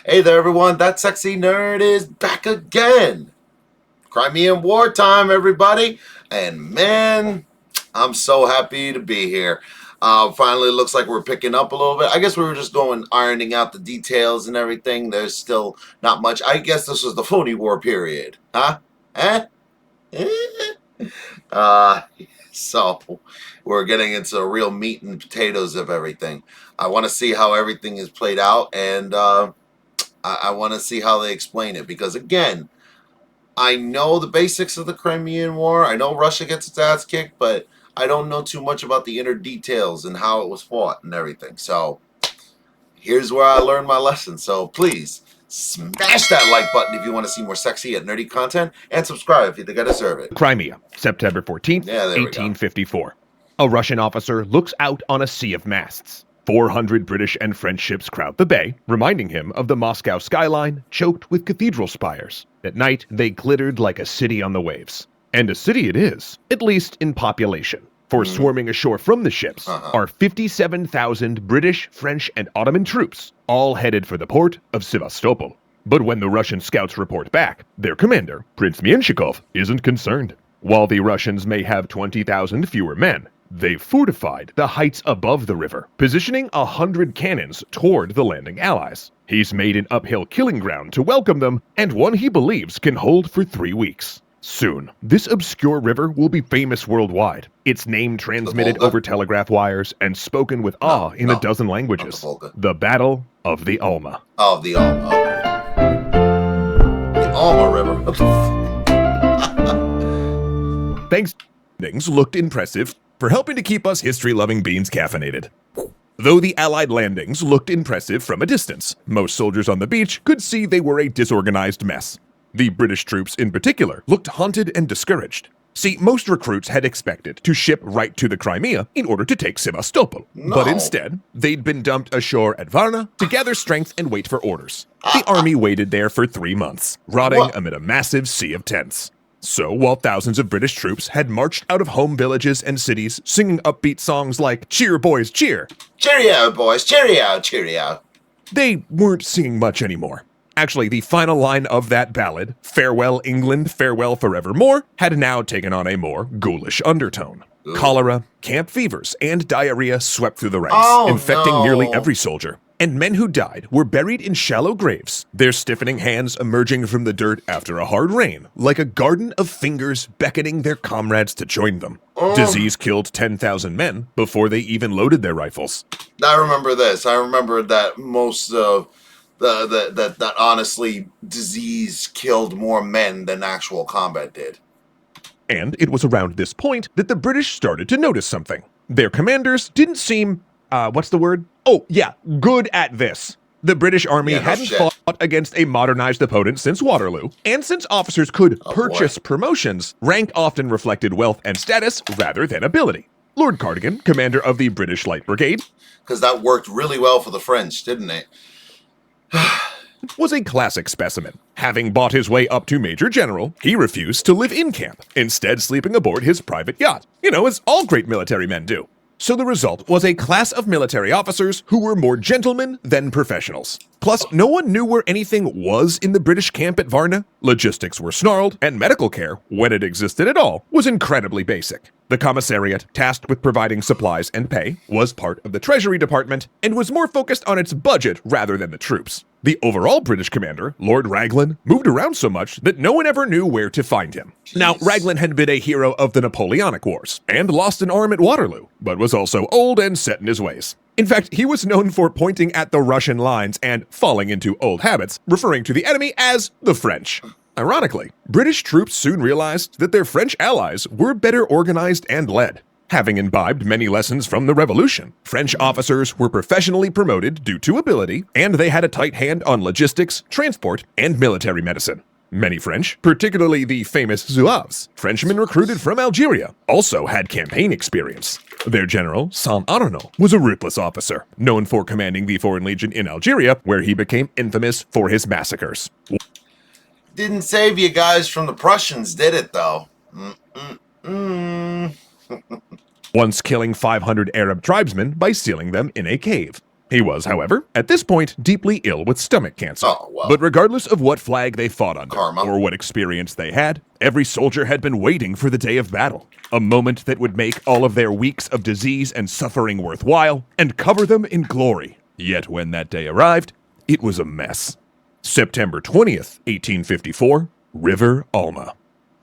Hey there, everyone. That sexy nerd is back again. Crimean wartime, everybody. And man, I'm so happy to be here. Finally, looks like we're picking up a little bit. I guess we were just going ironing out the details and everything. There's still not much. I guess this was the phony war period. Huh? Eh? Uh, so we're getting into the real meat and potatoes of everything. I want to see how everything is played out, and I want to see how they explain it, because again, I know the basics of the Crimean War. I know Russia gets its ass kicked, but I don't know too much about the inner details and how it was fought and everything. So here's where I learned my lesson. So please smash that like button if you want to see more sexy and nerdy content, and subscribe if you think I deserve it. Crimea, September 14th, Yeah, there we go. 1854. A Russian officer looks out on a sea of masts. 400 British and French ships crowd the bay, reminding him of the Moscow skyline choked with cathedral spires. At night, they glittered like a city on the waves. And a city it is, at least in population. For swarming ashore from the ships are 57,000 British, French, and Ottoman troops, all headed for the port of Sevastopol. But when the Russian scouts report back, their commander, Prince Menshikov, isn't concerned. While the Russians may have 20,000 fewer men, they've fortified the heights above the river, positioning 100 cannons toward the landing allies. He's made an uphill killing ground to welcome them, and one he believes can hold for 3 weeks. Soon, this obscure river will be famous worldwide. Its name transmitted over telegraph wires and spoken with awe in a dozen languages. The Battle of the Alma. Oh, the Alma. Okay. The Alma River. Thanks. Things looked impressive for helping to keep us history-loving beans caffeinated. Though the Allied landings looked impressive from a distance, most soldiers on the beach could see they were a disorganized mess. The British troops in particular looked haunted and discouraged. See, most recruits had expected to ship right to the Crimea in order to take Sevastopol. No. But instead, they'd been dumped ashore at Varna to gather strength and wait for orders. The army waited there for 3 months, rotting amid a massive sea of tents. So, while thousands of British troops had marched out of home villages and cities singing upbeat songs like "Cheer, boys, cheer," Cheerio, boys. Cheerio, cheerio. they weren't singing much anymore. Actually, the final line of that ballad, "Farewell England, farewell forevermore," had now taken on a more ghoulish undertone. Cholera, camp fevers, and diarrhea swept through the ranks, infecting nearly every soldier. And men who died were buried in shallow graves, their stiffening hands emerging from the dirt after a hard rain, like a garden of fingers beckoning their comrades to join them. Disease killed 10,000 men before they even loaded their rifles. I remember this. I remember that most of that honestly, disease killed more men than actual combat did. And it was around this point that the British started to notice something. Their commanders didn't seem, what's the word? Oh, yeah, good at this. The British army hadn't fought against a modernized opponent since Waterloo, and since officers could purchase promotions, rank often reflected wealth and status rather than ability. Lord Cardigan, commander of the British Light Brigade, because that worked really well for the French, didn't it? was a classic specimen. Having bought his way up to Major General, he refused to live in camp, instead sleeping aboard his private yacht, as all great military men do. So the result was a class of military officers who were more gentlemen than professionals. Plus, no one knew where anything was in the British camp at Varna. Logistics were snarled, and medical care, when it existed at all, was incredibly basic. The commissariat, tasked with providing supplies and pay, was part of the Treasury Department and was more focused on its budget rather than the troops. The overall British commander, Lord Raglan, moved around so much that no one ever knew where to find him. Now, Raglan had been a hero of the Napoleonic Wars and lost an arm at Waterloo, but was also old and set in his ways. In fact, he was known for pointing at the Russian lines and falling into old habits, referring to the enemy as the French. Ironically, British troops soon realized that their French allies were better organized and led. Having imbibed many lessons from the Revolution, French officers were professionally promoted due to ability, and they had a tight hand on logistics, transport, and military medicine. Many French, particularly the famous Zouaves, Frenchmen recruited from Algeria, also had campaign experience. Their general, Saint Arnaud, was a ruthless officer, known for commanding the Foreign Legion in Algeria, where he became infamous for his massacres. Didn't save you guys from the Prussians, did it, though? Once killing 500 Arab tribesmen by sealing them in a cave. He was, however, at this point deeply ill with stomach cancer. Oh, well. But regardless of what flag they fought under, Karma. or what experience they had, every soldier had been waiting for the day of battle. A moment that would make all of their weeks of disease and suffering worthwhile, and cover them in glory. Yet when that day arrived, it was a mess. September 20th, 1854, River Alma.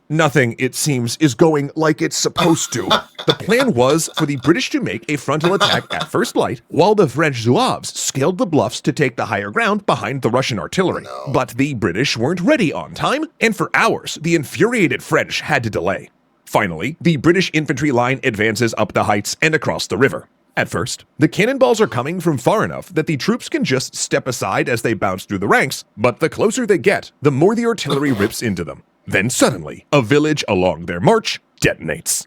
Nothing, it seems, is going like it's supposed to. The plan was for the British to make a frontal attack at first light, while the French Zouaves scaled the bluffs to take the higher ground behind the Russian artillery. No. But the British weren't ready on time, and for hours, the infuriated French had to delay. Finally, the British infantry line advances up the heights and across the river. At first, the cannonballs are coming from far enough that the troops can just step aside as they bounce through the ranks, but the closer they get, the more the artillery rips into them. Then suddenly, a village along their march detonates.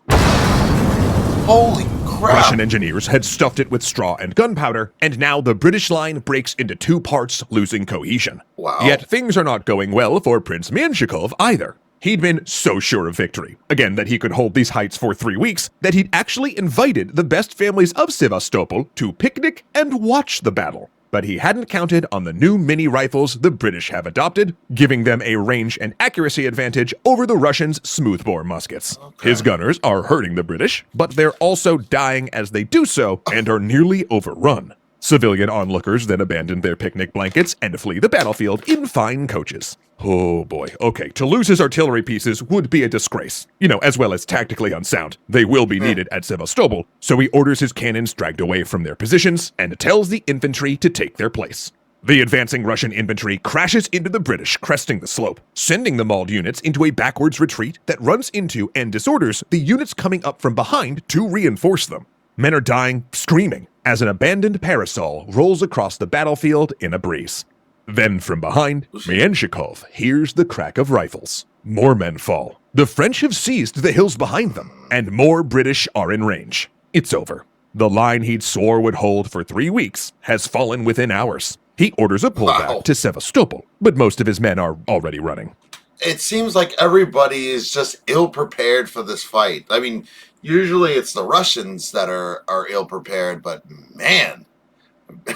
Holy crap. Russian engineers had stuffed it with straw and gunpowder, and now the British line breaks into two parts, losing cohesion. Wow. Yet things are not going well for Prince Menshikov either. He'd been so sure of victory, again that he could hold these heights for 3 weeks, that he'd actually invited the best families of Sevastopol to picnic and watch the battle. But he hadn't counted on the new mini rifles the British have adopted, giving them a range and accuracy advantage over the Russians' smoothbore muskets. Okay. His gunners are hurting the British, but they're also dying as they do so and are nearly overrun. Civilian onlookers then abandon their picnic blankets and flee the battlefield in fine coaches. Oh boy, okay, to lose his artillery pieces would be a disgrace. As well as tactically unsound. They will be needed at Sevastopol, so he orders his cannons dragged away from their positions and tells the infantry to take their place. The advancing Russian infantry crashes into the British, cresting the slope, sending the mauled units into a backwards retreat that runs into and disorders the units coming up from behind to reinforce them. Men are dying, screaming, as an abandoned parasol rolls across the battlefield in a breeze. Then from behind, Menshikov hears the crack of rifles. More men fall. The French have seized the hills behind them, and more British are in range. It's over. The line he'd swore would hold for 3 weeks has fallen within hours. He orders a pullback Wow. to Sevastopol, but most of his men are already running. It seems like everybody is just ill-prepared for this fight. I mean, usually it's the Russians that are ill-prepared, but man,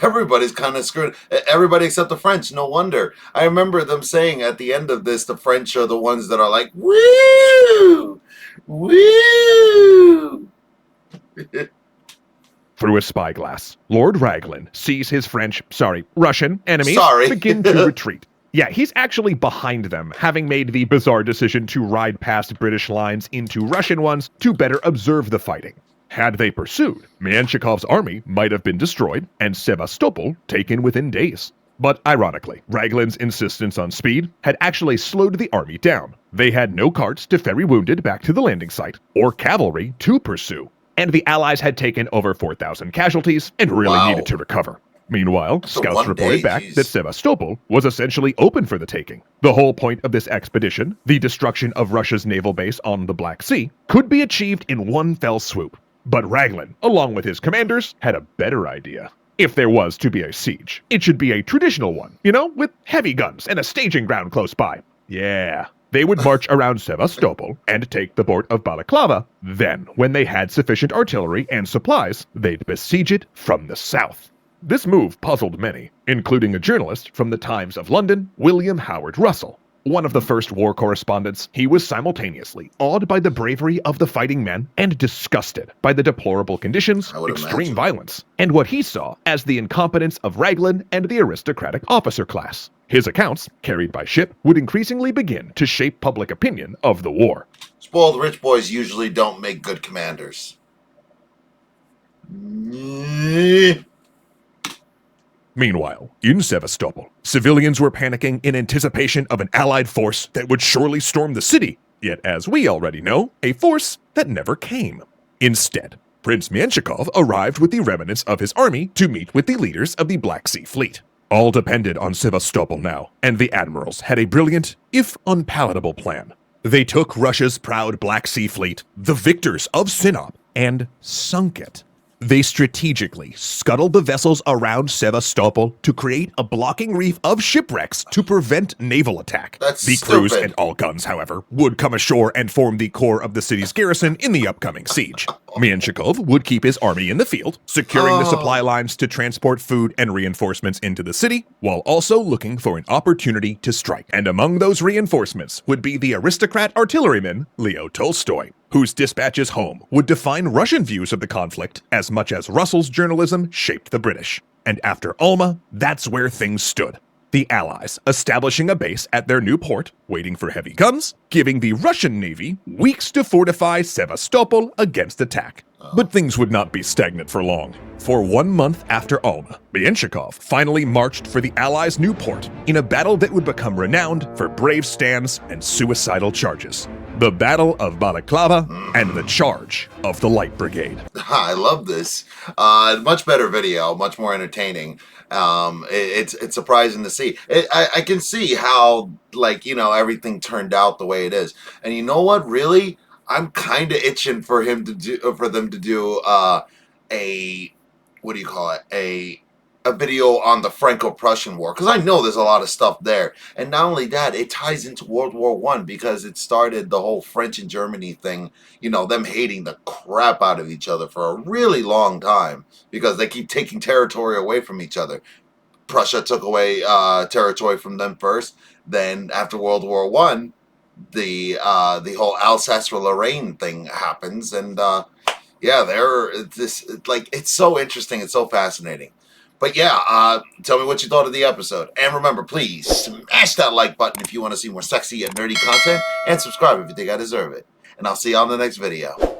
everybody's kind of screwed. Everybody except the French, no wonder. I remember them saying at the end of this, the French are the ones that are like, woo! Woo! Through a spyglass, Lord Raglan sees his Russian enemies Sorry. begin to retreat. Yeah, he's actually behind them, having made the bizarre decision to ride past British lines into Russian ones to better observe the fighting. Had they pursued, Menshikov's army might have been destroyed and Sevastopol taken within days. But ironically, Raglan's insistence on speed had actually slowed the army down. They had no carts to ferry wounded back to the landing site, or cavalry to pursue. And the Allies had taken over 4,000 casualties and really Wow. needed to recover. Meanwhile, scouts one reported day, back geez. that Sevastopol was essentially open for the taking. The whole point of this expedition, the destruction of Russia's naval base on the Black Sea, could be achieved in one fell swoop. But Raglan, along with his commanders, had a better idea. If there was to be a siege, it should be a traditional one, with heavy guns and a staging ground close by. Yeah. They would march around Sevastopol and take the port of Balaclava. Then, when they had sufficient artillery and supplies, they'd besiege it from the south. This move puzzled many, including a journalist from the Times of London, William Howard Russell. One of the first war correspondents, he was simultaneously awed by the bravery of the fighting men and disgusted by the deplorable conditions, I would extreme imagine. violence, and what he saw as the incompetence of Raglan and the aristocratic officer class. His accounts, carried by ship, would increasingly begin to shape public opinion of the war. Spoiled rich boys usually don't make good commanders. Meanwhile, in Sevastopol, civilians were panicking in anticipation of an Allied force that would surely storm the city, yet as we already know, a force that never came. Instead, Prince Menshikov arrived with the remnants of his army to meet with the leaders of the Black Sea Fleet. All depended on Sevastopol now, and the admirals had a brilliant, if unpalatable plan. They took Russia's proud Black Sea Fleet, the victors of Sinop, and sunk it. They strategically scuttled the vessels around Sevastopol to create a blocking reef of shipwrecks to prevent naval attack. That's The crews stupid. and all guns, however, would come ashore and form the core of the city's garrison in the upcoming siege. Menshikov would keep his army in the field, securing the supply lines to transport food and reinforcements into the city, while also looking for an opportunity to strike. And among those reinforcements would be the aristocrat artilleryman Leo Tolstoy, whose dispatches home would define Russian views of the conflict as much as Russell's journalism shaped the British. And after Alma, that's where things stood. The Allies establishing a base at their new port, waiting for heavy guns, giving the Russian Navy weeks to fortify Sevastopol against attack. But things would not be stagnant for long. For 1 month after Alma, Menshikov finally marched for the Allies' new port in a battle that would become renowned for brave stands and suicidal charges. The Battle of Balaclava and the Charge of the Light Brigade. I love this. Much better video, much more entertaining. It's surprising to see. I can see how, like, you know, everything turned out the way it is. And you know what? Really, I'm kind of itching for them to do a, what do you call it? A video on the Franco-Prussian War, because I know there's a lot of stuff there. And not only that, it ties into World War One, because it started the whole French and Germany thing, you know, them hating the crap out of each other for a really long time because they keep taking territory away from each other. Prussia took away territory from them first. Then after World War One, the whole Alsace-Lorraine thing happens, and yeah, it's so interesting, it's so fascinating. But yeah, tell me what you thought of the episode. And remember, please smash that like button if you want to see more sexy and nerdy content, and subscribe if you think I deserve it. And I'll see you on the next video.